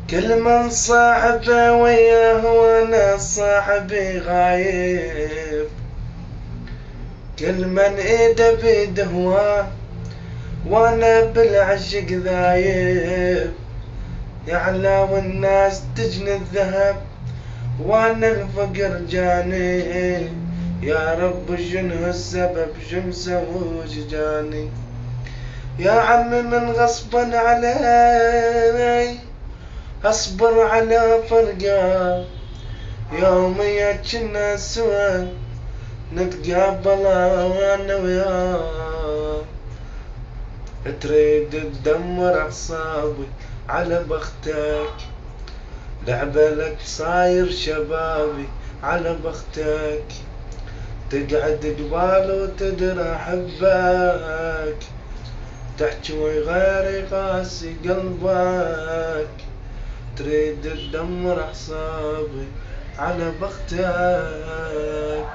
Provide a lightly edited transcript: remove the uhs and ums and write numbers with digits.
كل من صاحبه وياه وانا صاحبي غايب، كل من ايده بيده هواه وانا بالعشق ذايب. يعلى والناس تجني الذهب وانا الفقر جاني، يا رب شنو السبب شو مسوي جاني. يا عمي من غصبا علي اصبر على فرقه، يوميا كنا سوا نتقابل انا وياه. تريد تدمر اعصابي على بختك، لعبة لك صاير شبابي على بختك. تقعد قبال وتدرى احبك، تحجوي غيري قاسي قلبك. تريد تدمر اعصابي على بختك.